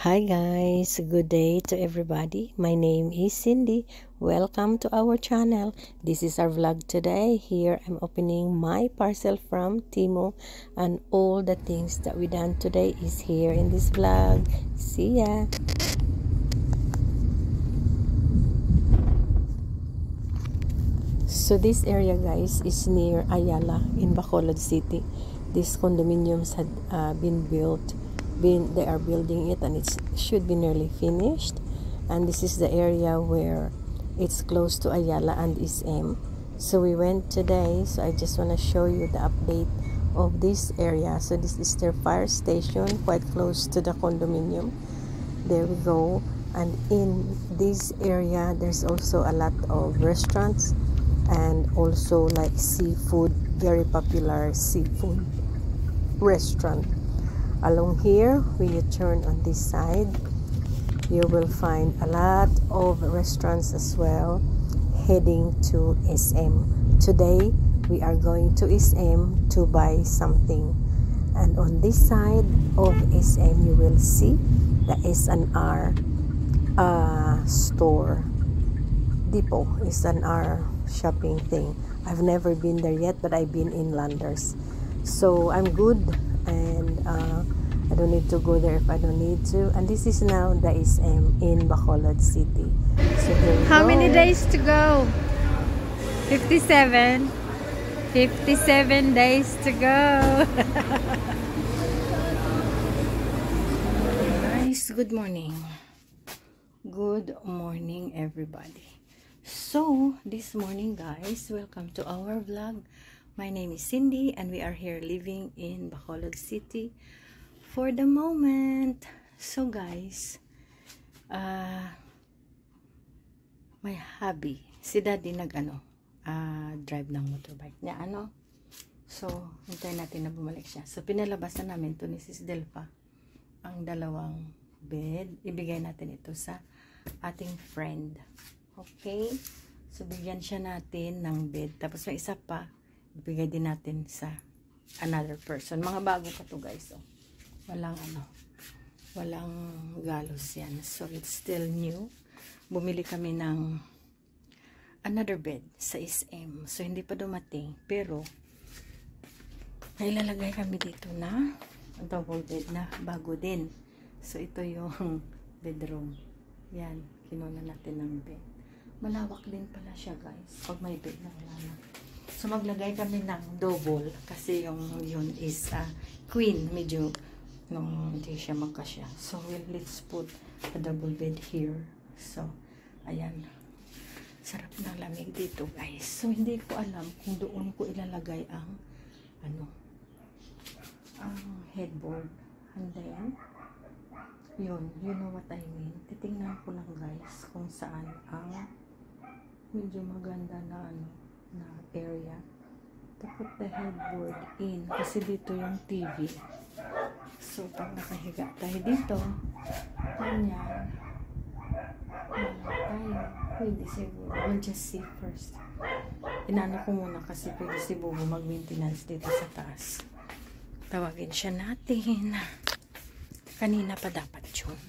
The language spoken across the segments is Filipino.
Hi guys, good day to everybody. My name is Cindy. Welcome to our channel. This is our vlog today. Here I'm opening my parcel from Temu, and all the things that we done today is here in this vlog. See ya. So this area guys is near Ayala in Bacolod City. These condominiums had been built. They are building it, and it should be nearly finished. And this is the area where it's close to Ayala and SM. So we went today. So I just want to show you the update of this area. So this is their fire station, quite close to the condominium. There we go. And in this area there's also a lot of restaurants and also like seafood, very popular seafood restaurant. Along here, when you turn on this side, you will find a lot of restaurants as well heading to SM. Today we are going to SM to buy something, and on this side of SM you will see the S&R store depot. S&R shopping thing. I've never been there yet, but I've been in Landers, so I'm good, and I don't need to go there if I don't need to. And this is now the SM in Bacolod City. So here we How go. many days to go? 57. 57 days to go. Guys, good morning. Good morning everybody. So this morning guys, welcome to our vlog. My name is Cindy and we are here living in Bacolod City for the moment. So guys, my hobby, si daddy drive ng motorbike niya, so hintayin natin na bumalik siya. So pinalabasan namin to ni Sis Delpa ang dalawang bed. Ibigay natin ito sa ating friend. Okay, so bigyan siya natin ng bed, tapos may isa pa ibigay din natin sa another person. Mga bago pa to guys, so walang galos yan, so it's still new. Bumili kami ng another bed sa SM, so hindi pa dumating, pero may lalagay kami dito na double bed na bago din. So ito yung bedroom, yan, kinuna natin ng bed. Malawak din pala siya guys pag may bed na wala. So maglagay kami ng double kasi yung yun is queen, medyo hindi siya magkasya. So let's put a double bed here. So ayan, sarap ng lamig dito guys. So hindi ko alam kung doon ko ilalagay ang ang headboard. Handa yan. Yun, you know what I mean. Titingnan ko lang guys kung saan ang medyo maganda na na area to put the headboard in, kasi dito yung TV. So pag nakahiga tayo dito, ganyan, tayo, pwede siguro. We'll just see first. Inano ko muna kasi pwede si Bobo mag-maintenance dito sa taas. Tawagin siya natin. Kanina pa dapat yun.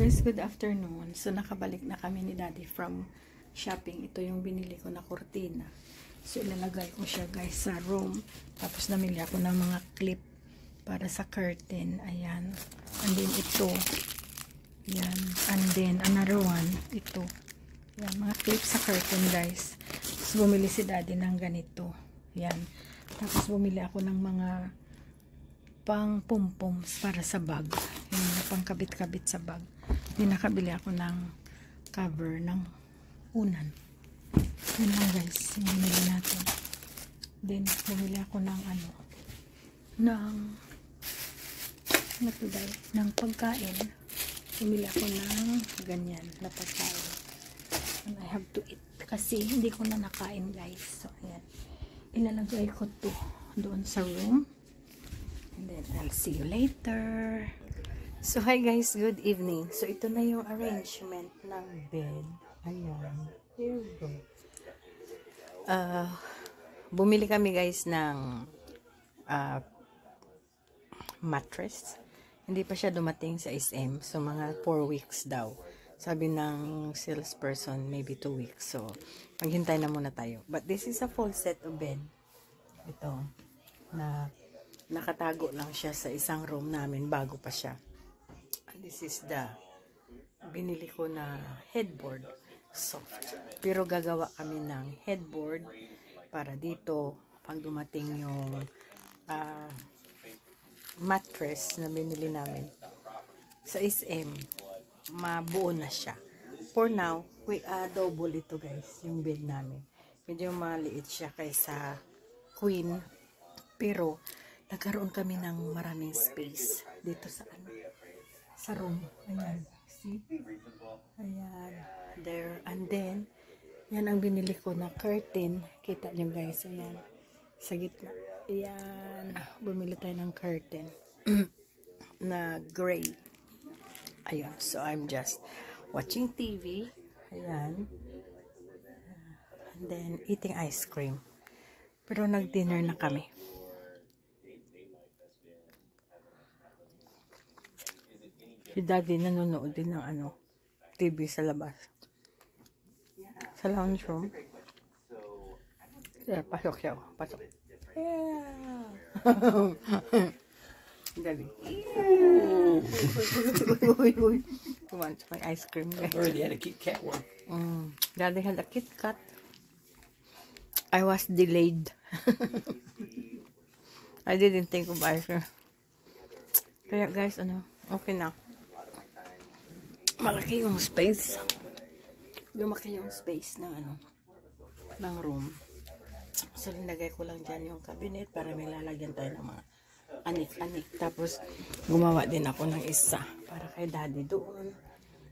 guys, good afternoon. So nakabalik na kami ni Daddy from shopping. Ito yung binili ko na kurtina. So ilalagay ko siya guys sa room. Tapos namili ako ng mga clip para sa curtain. Ayan. And then ito. Ayan. And then another one. Ito. Ayan. Mga clip sa curtain guys. Tapos bumili si Daddy ng ganito. Ayan. Tapos bumili ako ng mga pang pom-poms para sa bag. Yung pang kabit-kabit sa bag. Nakabili ako ng cover ng unan. Yun lang guys, yung binili natin. Then, bumili ako ng ng pagkain. Bumili ako ng ganyan na pagkain. And I have to eat. Kasi hindi ko na nakain guys. So, ayan. Ilalagay ko to doon sa room. And then, I'll see you later. So, hi guys. Good evening. So, ito na yung arrangement ng bed. Ayan. Here we go. Bumili kami guys ng mattress. Hindi pa siya dumating sa SM. So, mga 4 weeks daw. Sabi ng salesperson, maybe 2 weeks. So, maghintay na muna tayo. But this is a full set of bed. Ito. Na nakatago lang siya sa isang room namin bago pa siya. And this is the binili ko na headboard. Soft. Pero gagawa kami ng headboard para dito pag dumating yung mattress na binili namin sa SM, mabuo na siya. For now, we double ito guys, yung bed namin. Medyo maliit siya kaysa queen, pero nagkaroon kami ng maraming space dito sa sa room. Ayan, see? Ayan, there. And then, yan ang binili ko na curtain. Kita nyo guys, ayan. Sa gitna. Ayan. Bumili tayo ng curtain. Na gray. Ayan. So, I'm just watching TV. Ayan. And then, eating ice cream. Pero nag-dinner na kami. Si Daddy nanonood din ng TV sa labas. Sa lounge room. Yeah, pasok siya. Pasok. Yeah. Daddy. Uy. He wants my ice cream. I already had a Kit Kat one. Daddy had a Kit Kat. I was delayed. I didn't think of ice cream. Kaya guys, okay na. Malaki yung space. Lumaki yung space ng room. So, linagay ko lang dyan yung cabinet para may lalagyan tayo ng mga anik-anik. Tapos, gumawa din ako ng isa para kay Daddy doon.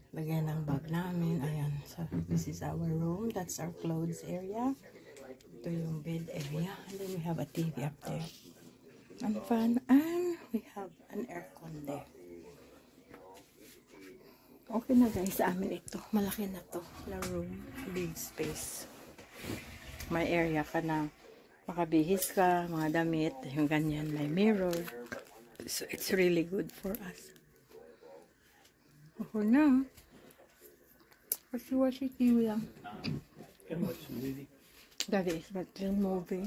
Lagyan ng bag namin. Ayan. So, this is our room. That's our clothes area. Ito yung bed area. And then we have a TV up there. And fan. And we have an aircon there. Okay na guys, sa amin ito. Malaki na to. Na room. Big space. May area ka na makabihis ka, mga damit, yung ganyan. May mirror. So, it's really good for us. Okay na. Kasi TV lang. Can watch the movie. Daddy is watching movie.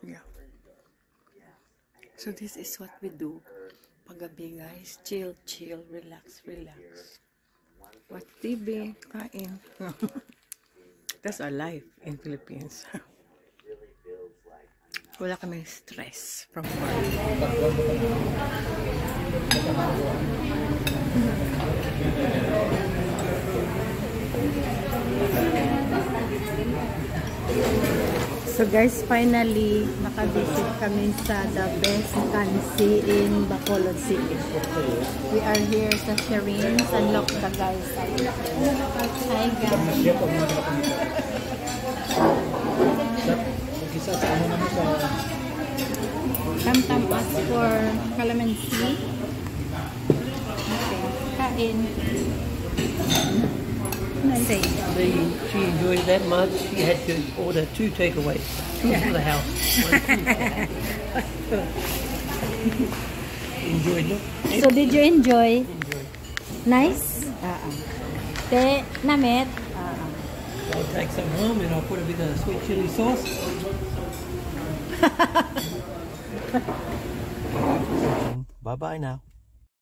Yeah. So this is what we do paggabi guys. Chill, relax. Watch TV, kain. That's our life in Philippines. Wala kami stress from work. So guys, finally nakavisit kami sa the best kansi in Bacolod City. We are here sa Shireen's. Unlock the guys. Hi guys. Come us for calamansi. Okay, kain. Nice. She enjoyed that much. She had to order 2 takeaways for the house. Enjoyed, no? So, did you enjoy? Enjoyed. Nice? Te, namit? I'll take some home and I'll put a bit of sweet chili sauce. Bye bye now.